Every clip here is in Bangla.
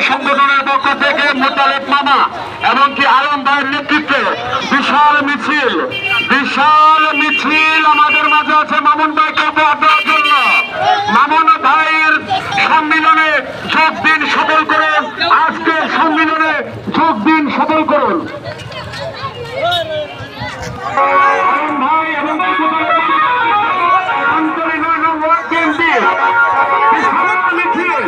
সংগঠনের পক্ষ থেকে মোতালেব মামা এমনকি আলম ভাইয়ের নেতৃত্বে বিশাল মিছিল আমাদের মাঝে আছে মামুন ভাইকে উপহার দেওয়ার জন্য। মামুন ভাইয়ের সম্মিলনে যোগ দিন, সফল করুন। আজকের সম্মিলনে যোগ দিন, সফল করুন। আলম ভাই এবং আন্তরিক ওয়ার্ড বিএনপি বিশাল মিছিল।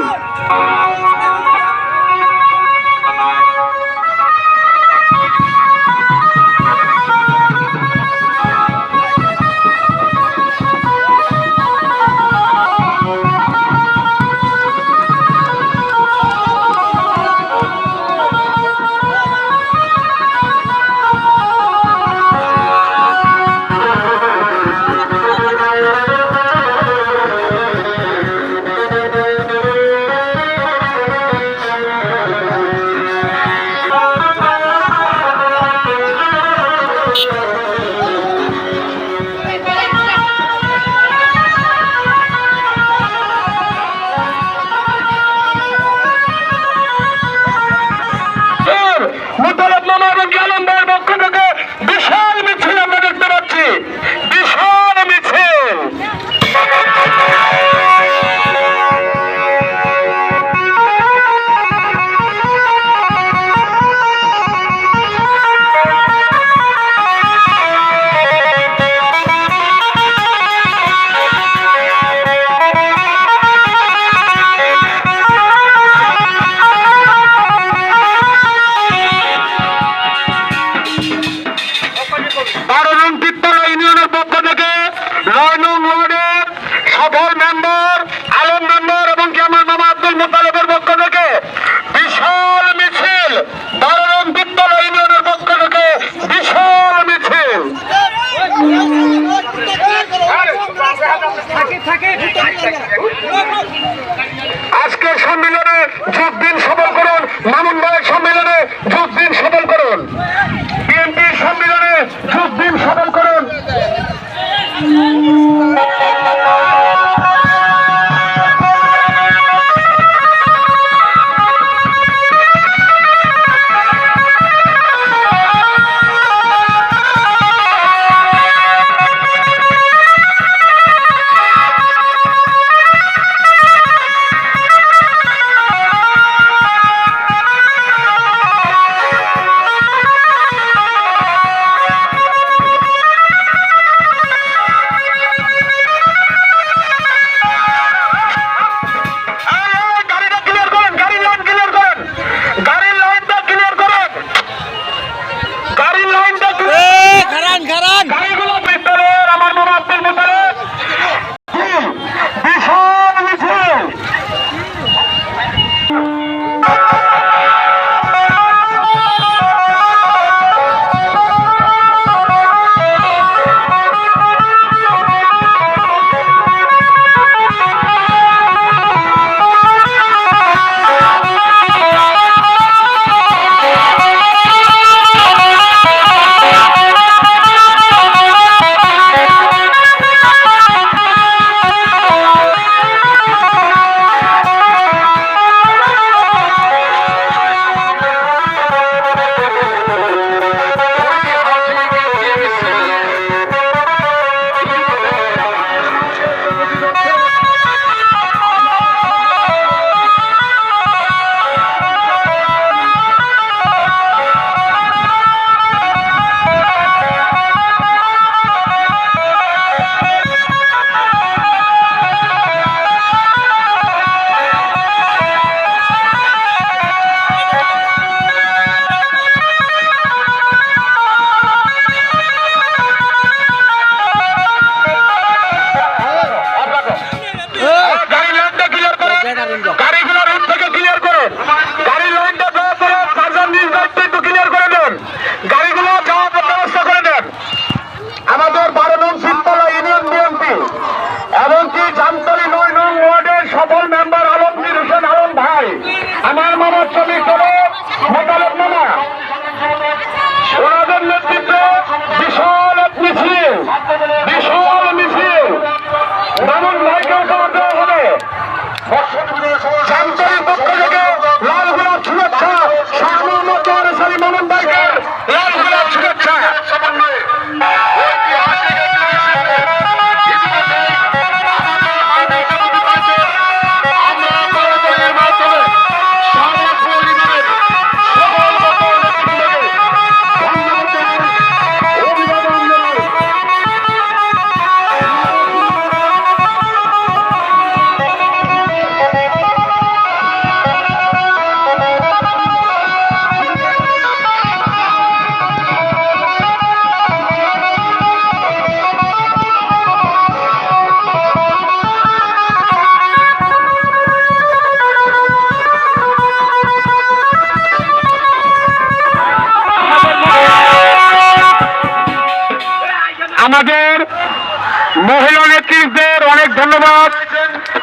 মহিলা নেতৃত্বের অনেক ধন্যবাদ।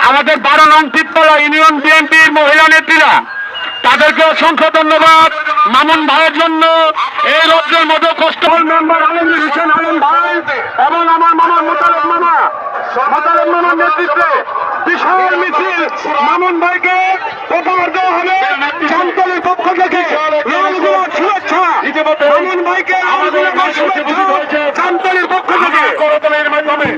আমাদের 12 নং তিততলা ইউনিয়ন বিএনপির মহিলা নেত্রীরা, তাদেরকে অসংখ্য ধন্যবাদ। মামুন ভাইয়ের জন্য এই রোদ্রের মধ্যে কষ্ট মেম্বার আলমগীর হোসেন আলম ভাই এবং আমার মামা মোতালেব মামার নেতৃত্বে বিশাল মিছিল মামুন ভাইকে উপহার দেওয়া হবে। জামতলীর পক্ষ থেকে লালগোলাপ শুভেচ্ছা মামুন ভাইকে, লালগোলাপ শুভেচ্ছা জামতলীর পক্ষ থেকে করতলের মাধ্যমে।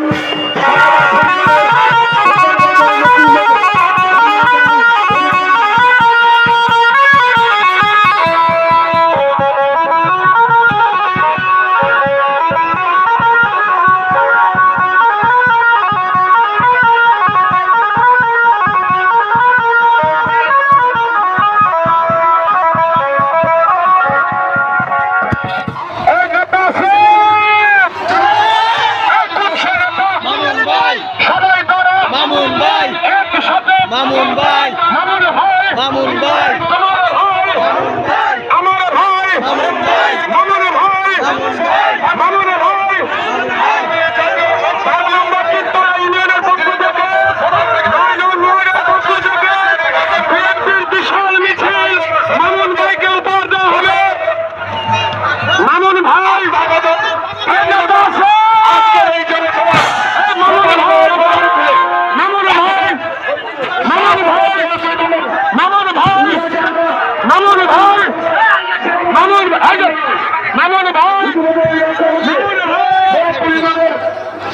মামুন ভাই, মামুন ভাই, আমার ভাই, মামুন ভাই, মামুন ভাই, মামুন ভাই, মামুন ভাই, ইউনিয়নের পক্ষ থেকে, বিএনপির বিশাল মিছিল মামুন ভাইকে উপহার দেওয়া হবে। মামুন ভাই,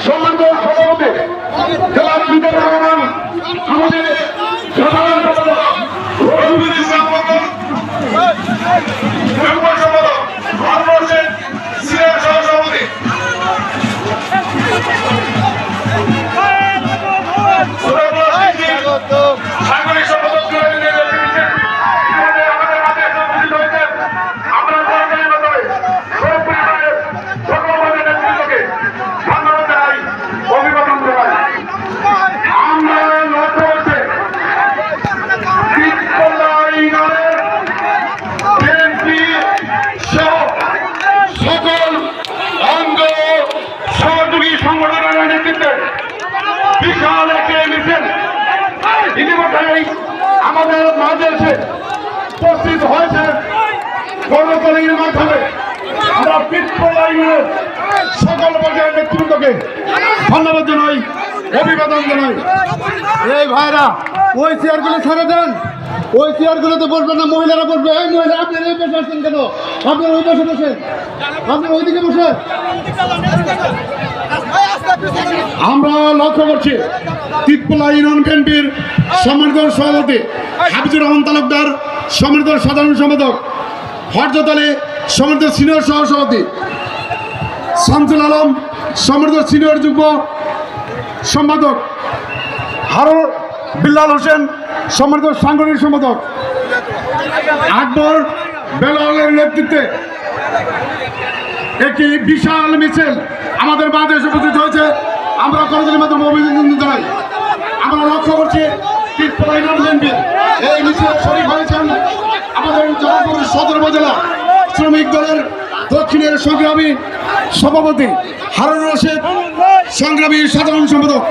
সম্মানিত সভাপতি জেলা বিদ্যুৎ রহমান, আমাদের সাধারণ সম্পাদক রবিউল ইসলাম মন্ডল, মেম্বার সম্পাদক ভারতবর্ষের সিনিয়র সহসভাপতি সাংগঠনিক সম্পাদক সংগঠনের নেতৃত্বে বিশাল একটি মিছিল ইতিমধ্যেই আমাদের মাঝে এসে উপস্থিত হয়েছে। কর্মচারীর মাধ্যমে আমরা পিতলাইনের সকল পর্যায়ের নেতৃত্বকে ধন্যবাদ জানাই, অভিবাদন জানাই। এই ভাইরা ওই চেয়ারগুলো ছেড়ে দেন, ওই চেয়ারগুলোতে বসবেন না, মহিলারা বসবে। এই মহিলা আপনারা এই পাশে আসছেন কেন? আপনারা ওই পাশে বসেন, আপনারা ওইদিকে বসেন। আমরা লক্ষ্য করছি তিততলা ইউনিয়ন বিএনপির সম্মানিত সভাপতি হাফিজুর রহমান তালুকদার, সম্মানিত সাধারণ সম্পাদক হরজত আলী, সম্মানিত সিনিয়র সহসভাপতি শামসুল আলম, সম্মানিত সিনিয়র যুগ্ম সম্পাদক হারুন বিল্লাল হোসেন, সম্মানিত সাংগঠনিক সম্পাদক আকবর বেলালের নেতৃত্বে একটি বিশাল মিছিল আমাদের মাঝে এসে উপস্থিত হয়েছে। আমরা করজনের মাধ্যমে অভিনন্দন জানাই। আমরা লক্ষ্য করছি তিততলা ইউনিয়ন বিএনপি এই মিছিলে শরীক হয়েছেন আমাদের জামালপুর সদর উপজেলা শ্রমিক দলের দক্ষিণের সংগ্রামী সভাপতি হারুন রশিদ, সংগ্রামী সাধারণ সম্পাদক,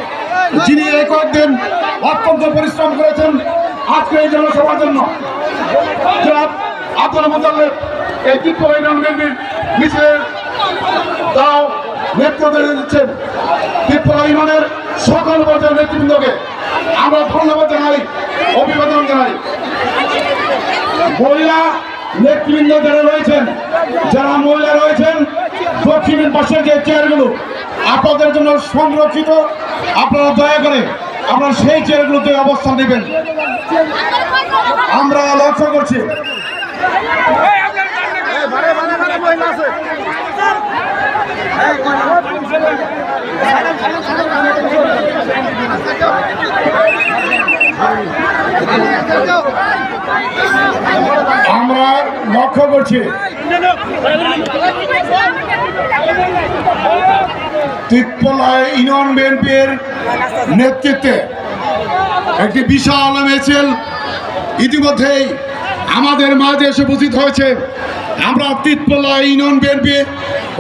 যিনি এই কয়েকদিন অত্যন্ত পরিশ্রম করেছেন আজকে এই জনসভার জন্য। আব্দুল মুতাল্লিব এই তিততলা ইউনিয়ন বিএনপির মিছিলের তাও নেতৃত্ব দিচ্ছেন। তিততলা ইউনিয়নের সকল পর্যায়ের নেতৃবৃন্দকে আমরা ধন্যবাদ জানাই, অভিবাদন জানাই। মহিলা নেতৃবৃন্দ যারা রয়েছেন, যারা মহিলা রয়েছেন দক্ষিণের পাশের যে চেয়ারগুলো আপনাদের জন্য সংরক্ষিত, আপনারা দয়া করে আপনারা সেই চেয়ারগুলোতে অবস্থান নেবেন। আমরা লক্ষ্য করছি আমরা লক্ষ্য করছি তিততলা ইউনিয়ন বিএনপির নেতৃত্বে একটি বিশাল মিছিল ইতিমধ্যেই আমাদের মাঝে এসে উপস্থিত হয়েছে। আমরা তিততলা ইউনিয়ন বিএনপি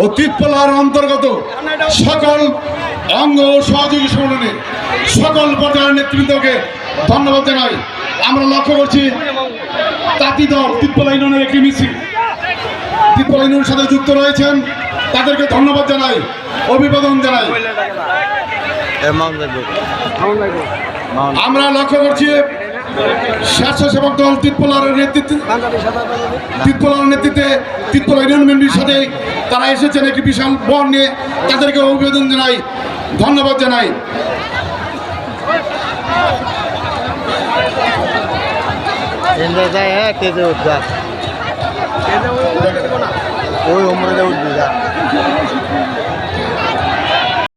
ও তিততলার অন্তর্গত সকল অঙ্গ ও সহযোগী সংগঠনের সকল পর্যায়ের নেতৃবৃন্দকে ধন্যবাদ জানাই। আমরা লক্ষ্য করছি তাঁতি দল তিতপলা ইউনিয়নের একটি মিছিল তিতপলা ইউনিয়নের সাথে যুক্ত রয়েছেন, তাদেরকে ধন্যবাদ জানাই, অভিবাদন জানাই। আমরা লক্ষ্য করছি স্বেচ্ছাসেবক দল তিতপলার নেতৃত্বে তিতপলা ইউনিয়ন মেম্বারের সাথে তারা এসেছেন একটি বিশাল বন নিয়ে, তাদেরকে অভিবাদন জানাই, ধন্যবাদ জানাই। ওই উমরে উঠবি